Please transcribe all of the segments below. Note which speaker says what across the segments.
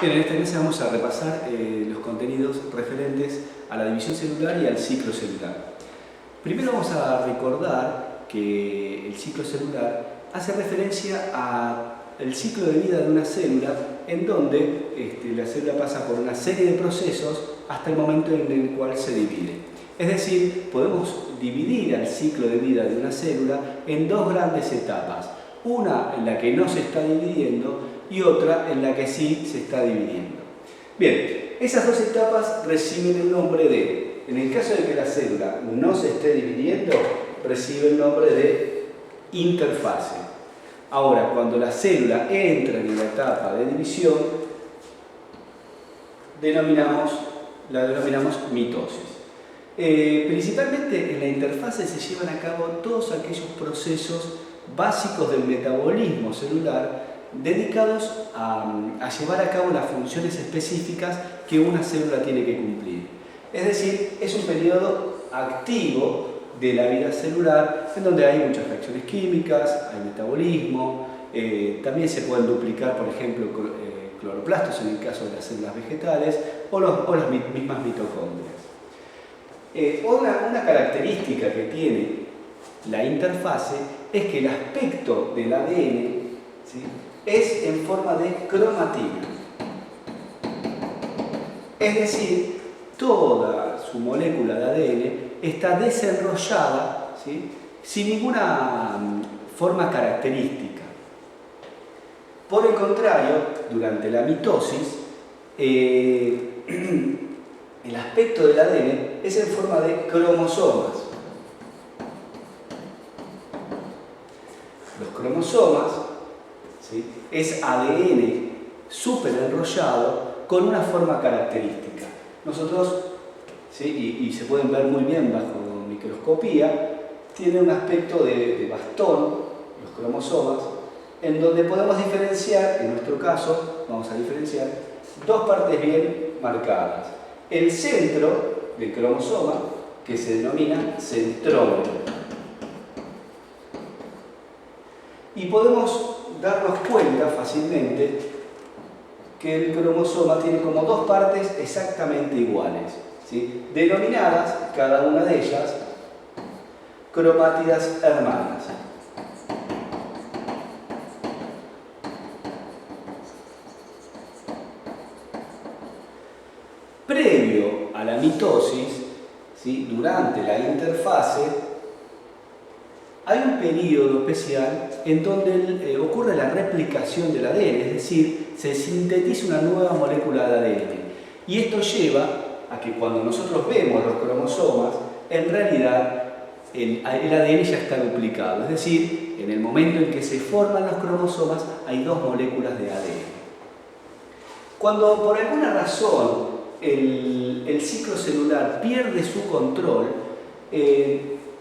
Speaker 1: Bien, en esta clase vamos a repasar los contenidos referentes a la división celular y al ciclo celular. Primero vamos a recordar que el ciclo celular hace referencia al ciclo de vida de una célula en donde la célula pasa por una serie de procesos hasta el momento en el cual se divide. Es decir, podemos dividir el ciclo de vida de una célula en dos grandes etapas. Una en la que no se está dividiendo y otra en la que sí se está dividiendo. Bien, esas dos etapas reciben el nombre de, en el caso de que la célula no se esté dividiendo, recibe el nombre de interfase. Ahora, cuando la célula entra en la etapa de división, la denominamos mitosis. Principalmente en la interfase se llevan a cabo todos aquellos procesos básicos del metabolismo celular dedicados a llevar a cabo las funciones específicas que una célula tiene que cumplir. Es decir, es un periodo activo de la vida celular en donde hay muchas reacciones químicas, hay metabolismo, también se pueden duplicar, por ejemplo, cloroplastos en el caso de las células vegetales o las mismas mitocondrias. Una característica que tiene la interfase es que el aspecto del ADN, ¿sí?, es en forma de cromatina. Es decir, toda su molécula de ADN está desenrollada, ¿sí?, sin ninguna forma característica. Por el contrario, durante la mitosis, el aspecto del ADN es en forma de cromosomas. Los cromosomas, ¿sí?, es ADN súper enrollado con una forma característica. Nosotros, ¿sí?, y se pueden ver muy bien bajo microscopía, tiene un aspecto de bastón, los cromosomas, en donde podemos diferenciar, en nuestro caso, vamos a diferenciar dos partes bien marcadas. El centro del cromosoma, que se denomina centrómero. Y podemos darnos cuenta fácilmente que el cromosoma tiene como dos partes exactamente iguales, ¿sí?, denominadas, cada una de ellas, cromátidas hermanas. Previo a la mitosis, ¿sí?, durante la interfase, hay un periodo especial en donde ocurre la replicación del ADN, es decir, se sintetiza una nueva molécula de ADN. Y esto lleva a que cuando nosotros vemos los cromosomas, en realidad el ADN ya está duplicado. Es decir, en el momento en que se forman los cromosomas, hay dos moléculas de ADN. Cuando por alguna razón el ciclo celular pierde su control,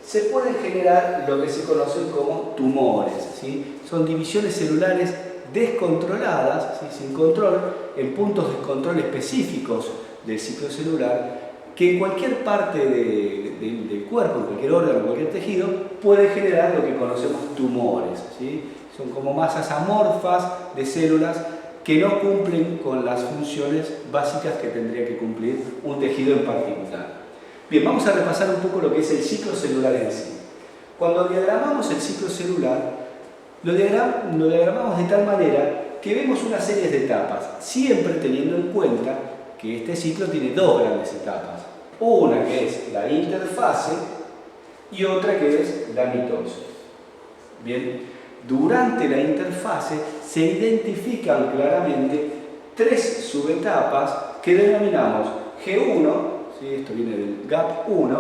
Speaker 1: se pueden generar lo que se conocen como tumores, ¿sí? Son divisiones celulares descontroladas, ¿sí?, sin control, en puntos de control específicos del ciclo celular, que en cualquier parte del cuerpo, en cualquier órgano, en cualquier tejido, puede generar lo que conocemos tumores, ¿sí? Son como masas amorfas de células que no cumplen con las funciones básicas que tendría que cumplir un tejido en particular. Bien, vamos a repasar un poco lo que es el ciclo celular en sí. Cuando diagramamos el ciclo celular, lo diagramamos de tal manera que vemos una serie de etapas, siempre teniendo en cuenta que este ciclo tiene dos grandes etapas. Una que es la interfase y otra que es la mitosis. Bien, durante la interfase se identifican claramente tres subetapas que denominamos G1, ¿sí?, esto viene del GAP1,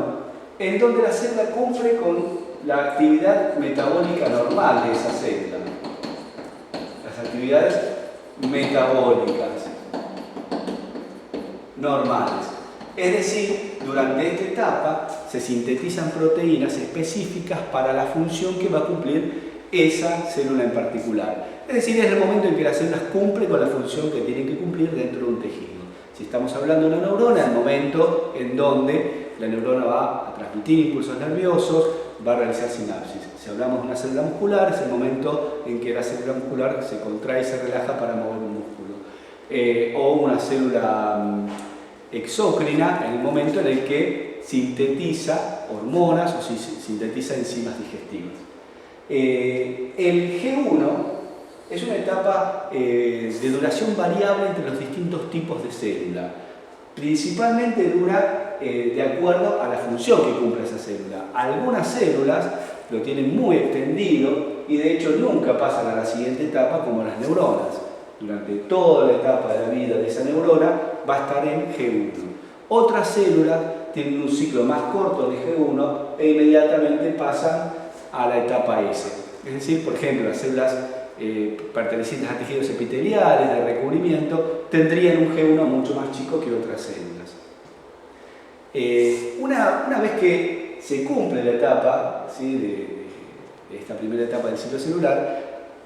Speaker 1: en donde la célula cumple con la actividad metabólica normal de esa célula. Las actividades metabólicas normales. Es decir, durante esta etapa se sintetizan proteínas específicas para la función que va a cumplir esa célula en particular. Es decir, es el momento en que las células cumplen con la función que tienen que cumplir dentro de un tejido. Si estamos hablando de una neurona, el momento en donde la neurona va a transmitir impulsos nerviosos, va a realizar sinapsis. Si hablamos de una célula muscular, es el momento en que la célula muscular se contrae y se relaja para mover un músculo. o una célula exócrina en el momento en el que sintetiza hormonas o sintetiza enzimas digestivas. El G1 es una etapa de duración variable entre los distintos tipos de célula. Principalmente dura de acuerdo a la función que cumple esa célula. Algunas células lo tienen muy extendido y de hecho nunca pasan a la siguiente etapa, como las neuronas. Durante toda la etapa de la vida de esa neurona va a estar en G1. Otras células tienen un ciclo más corto de G1 e inmediatamente pasan a la etapa S. Es decir, por ejemplo, las células pertenecientes a tejidos epiteliales de recubrimiento tendrían un G1 mucho más chico que otras células. Una vez que se cumple la etapa, ¿sí?, de esta primera etapa del ciclo celular,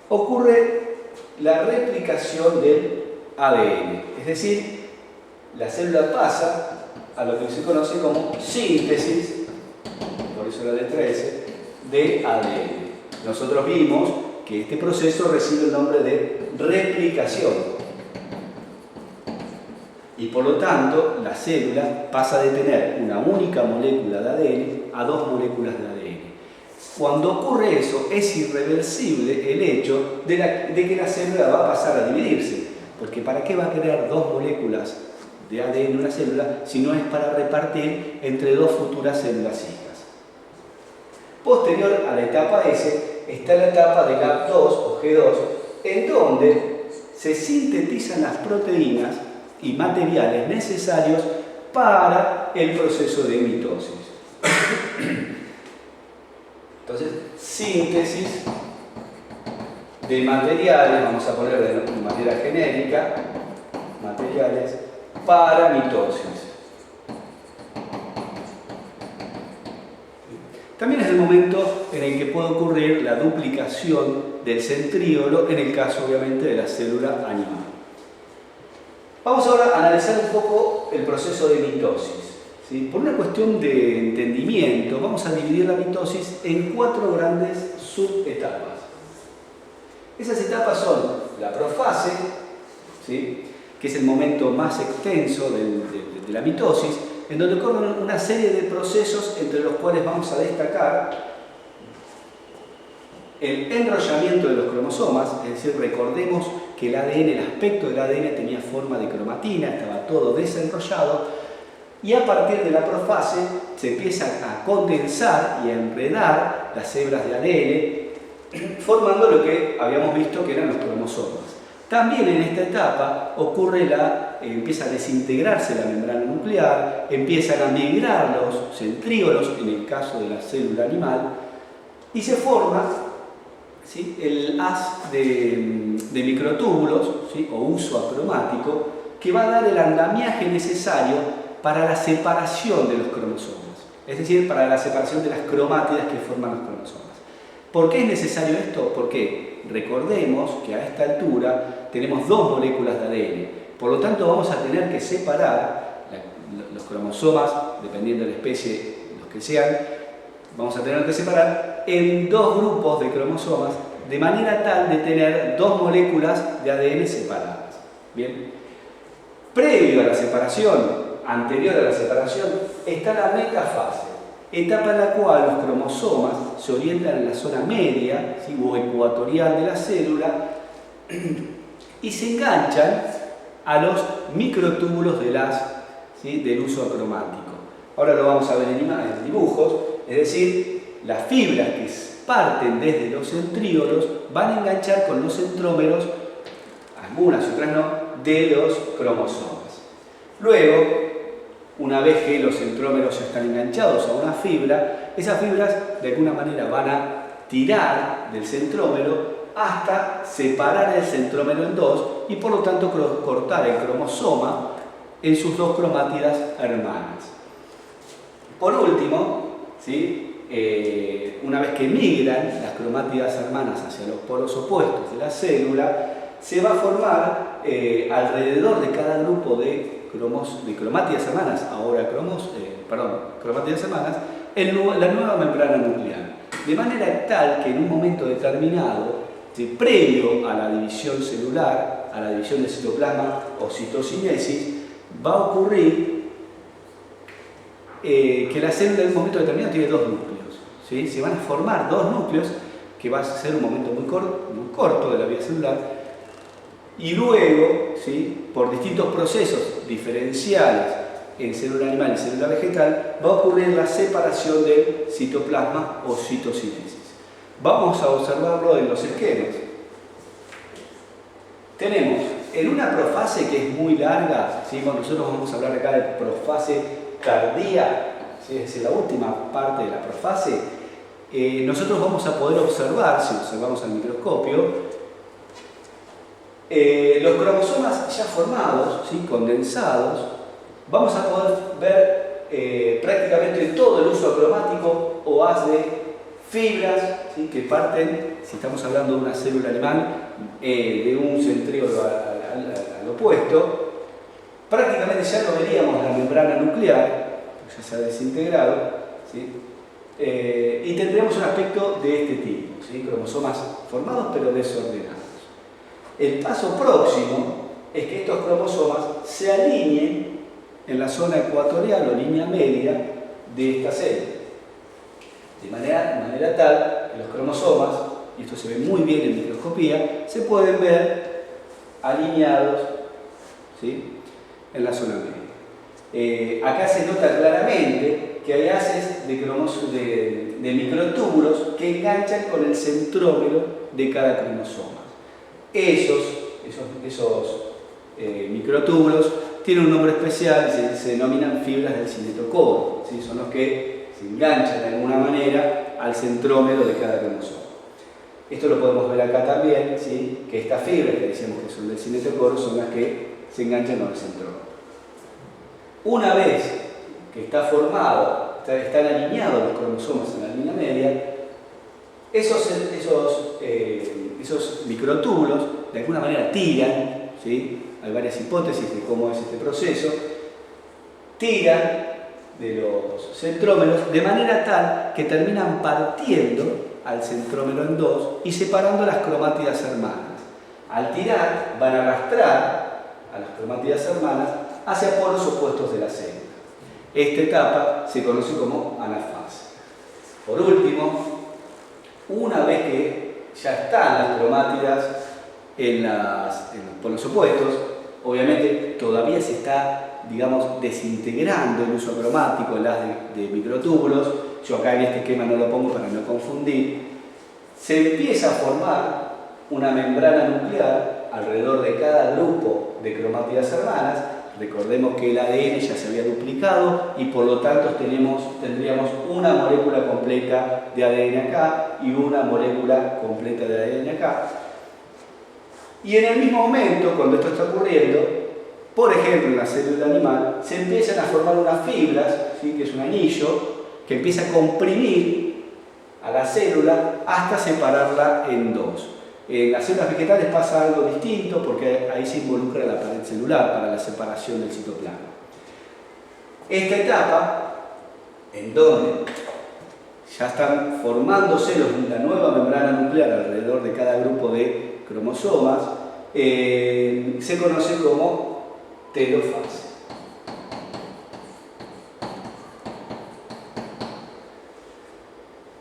Speaker 1: ocurre la replicación del ADN. Es decir, la célula pasa a lo que se conoce como síntesis, por eso la letra S, de ADN. Nosotros vimos que este proceso recibe el nombre de replicación y por lo tanto la célula pasa de tener una única molécula de ADN a dos moléculas de ADN. Cuando ocurre eso es irreversible el hecho de que la célula va a pasar a dividirse, porque ¿para qué va a crear dos moléculas de ADN en una célula si no es para repartir entre dos futuras células hijas? Posterior a la etapa S está la etapa de GAP2 o G2, en donde se sintetizan las proteínas y materiales necesarios para el proceso de mitosis. Entonces, síntesis de materiales, vamos a poner de manera genérica, materiales para mitosis. También es el momento en el que puede ocurrir la duplicación del centríolo, en el caso obviamente de la célula animal. Vamos ahora a analizar un poco el proceso de mitosis. ¿Sí? Por una cuestión de entendimiento, vamos a dividir la mitosis en 4 grandes subetapas. Esas etapas son la profase, ¿sí?, que es el momento más extenso de la mitosis, en donde ocurren una serie de procesos entre los cuales vamos a destacar el enrollamiento de los cromosomas, es decir, recordemos que el ADN, el aspecto del ADN tenía forma de cromatina, estaba todo desenrollado, y a partir de la profase se empiezan a condensar y a enredar las hebras de ADN, formando lo que habíamos visto que eran los cromosomas. También en esta etapa ocurre empieza a desintegrarse la membrana nuclear, empiezan a migrar los centríolos, en el caso de la célula animal, y se forma, ¿sí?, el haz de microtúbulos, ¿sí?, o uso acromático, que va a dar el andamiaje necesario para la separación de los cromosomas, es decir, para la separación de las cromátidas que forman los cromosomas. ¿Por qué es necesario esto? Porque recordemos que a esta altura tenemos dos moléculas de ADN, por lo tanto vamos a tener que separar los cromosomas, dependiendo de la especie, los que sean, vamos a tener que separar en dos grupos de cromosomas de manera tal de tener dos moléculas de ADN separadas. Bien, previo a la separación, anterior a la separación, está la metafase, etapa en la cual los cromosomas se orientan en la zona media, ¿sí?, o ecuatorial de la célula y se enganchan a los microtúbulos del uso acromático. Ahora lo vamos a ver en dibujos, es decir, las fibras que parten desde los centríolos van a enganchar con los centrómeros, algunas y otras no, de los cromosomas. Luego, una vez que los centrómeros ya están enganchados a una fibra, esas fibras de alguna manera van a tirar del centrómero hasta separar el centrómero en dos y por lo tanto cortar el cromosoma en sus dos cromátidas hermanas. Por último, ¿sí?, una vez que migran las cromátidas hermanas hacia los polos opuestos de la célula, se va a formar alrededor de cada grupo de cromátidas hermanas, cromátidas hermanas, la nueva membrana nuclear. De manera tal que en un momento determinado, previo a la división celular, a la división del citoplasma o citocinesis, va a ocurrir que la célula en un momento determinado tiene dos núcleos, ¿sí? Se van a formar dos núcleos, que va a ser un momento muy corto de la vida celular, y luego, ¿sí?, por distintos procesos diferenciales en célula animal y célula vegetal, va a ocurrir la separación del citoplasma o citocinesis. Vamos a observarlo en los esquemas. Tenemos en una profase que es muy larga, ¿sí? Bueno, nosotros vamos a hablar acá de profase tardía, ¿sí? Es decir, la última parte de la profase. Nosotros vamos a poder observar, si observamos al microscopio, los cromosomas ya formados, ¿sí?, condensados. Vamos a poder ver prácticamente todo el uso cromático o haz de fibras, ¿sí?, que parten, si estamos hablando de una célula animal, de un centríolo al opuesto. Prácticamente ya no veríamos la membrana nuclear, ya se ha desintegrado, ¿sí? Y tendríamos un aspecto de este tipo, ¿sí?, cromosomas formados pero desordenados. El paso próximo es que estos cromosomas se alineen en la zona ecuatorial o línea media de esta célula, de manera tal que los cromosomas, y esto se ve muy bien en microscopía, se pueden ver alineados, ¿sí?, en la zona media. Acá se nota claramente que hay haces de microtúbulos que enganchan con el centrómero de cada cromosoma. Esos microtúbulos tienen un nombre especial y se denominan fibras del cinetocodo, ¿sí? Son los que se enganchan de alguna manera al centrómero de cada cromosoma. Esto lo podemos ver acá también, ¿sí?, que estas fibras que decíamos que son del cinetocodo son las que se enganchan con el centrómero. Una vez que está formado, están alineados los cromosomas en la línea media, esos microtúbulos de alguna manera tiran, ¿sí?, hay varias hipótesis de cómo es este proceso, tiran de los centrómeros de manera tal que terminan partiendo al centrómero en dos y separando las cromátidas hermanas. Al tirar van a arrastrar a las cromátidas hermanas hacia polos opuestos de la célula. Esta etapa se conoce como anafase. Por último, una vez que ya están las cromátidas en los polos opuestos, obviamente todavía se está, digamos, desintegrando el uso cromático, el haz de microtúbulos. Yo acá en este esquema no lo pongo para no confundir. Se empieza a formar una membrana nuclear alrededor de cada grupo de cromátidas hermanas. Recordemos que el ADN ya se había duplicado y por lo tanto tendríamos una molécula completa de ADN acá y una molécula completa de ADN acá. Y en el mismo momento, cuando esto está ocurriendo, por ejemplo en la célula animal, se empiezan a formar unas fibras, ¿sí?, que es un anillo, que empieza a comprimir a la célula hasta separarla en dos. En las células vegetales pasa algo distinto porque ahí se involucra la pared celular para la separación del citoplasma. Esta etapa, en donde ya están formándose la nueva membrana nuclear alrededor de cada grupo de cromosomas, se conoce como telofase.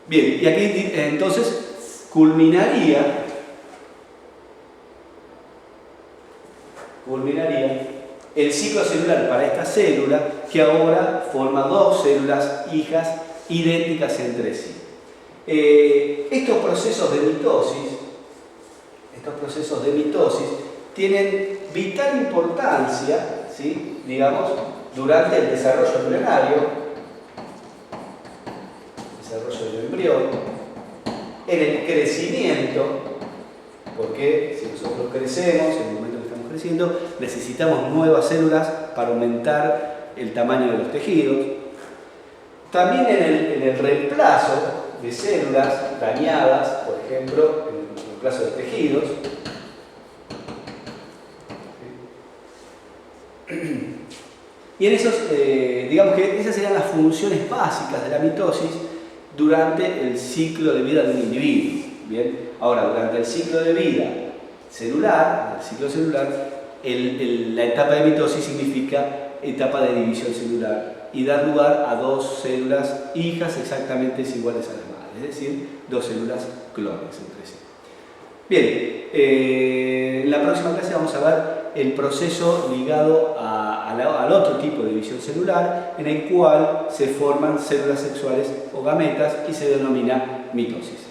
Speaker 1: Bien, y aquí entonces culminaría el ciclo celular para esta célula, que ahora forma dos células hijas idénticas entre sí. Estos procesos de mitosis tienen vital importancia, ¿sí?, digamos, durante el desarrollo embrionario, desarrollo del embrión, en el crecimiento, porque si nosotros crecemos, en el momento que estamos creciendo, necesitamos nuevas células para aumentar el tamaño de los tejidos. También en el reemplazo de células dañadas, por ejemplo, en el reemplazo de tejidos. Y en esos, digamos que esas serían las funciones básicas de la mitosis durante el ciclo de vida de un individuo. Bien, ahora durante el ciclo de vida, celular, el ciclo celular, la etapa de mitosis significa etapa de división celular y da lugar a dos células hijas exactamente iguales a las madres, es decir, dos células clones entre sí. Bien, en la próxima clase vamos a ver el proceso ligado al otro tipo de división celular, en el cual se forman células sexuales o gametas y se denomina meiosis.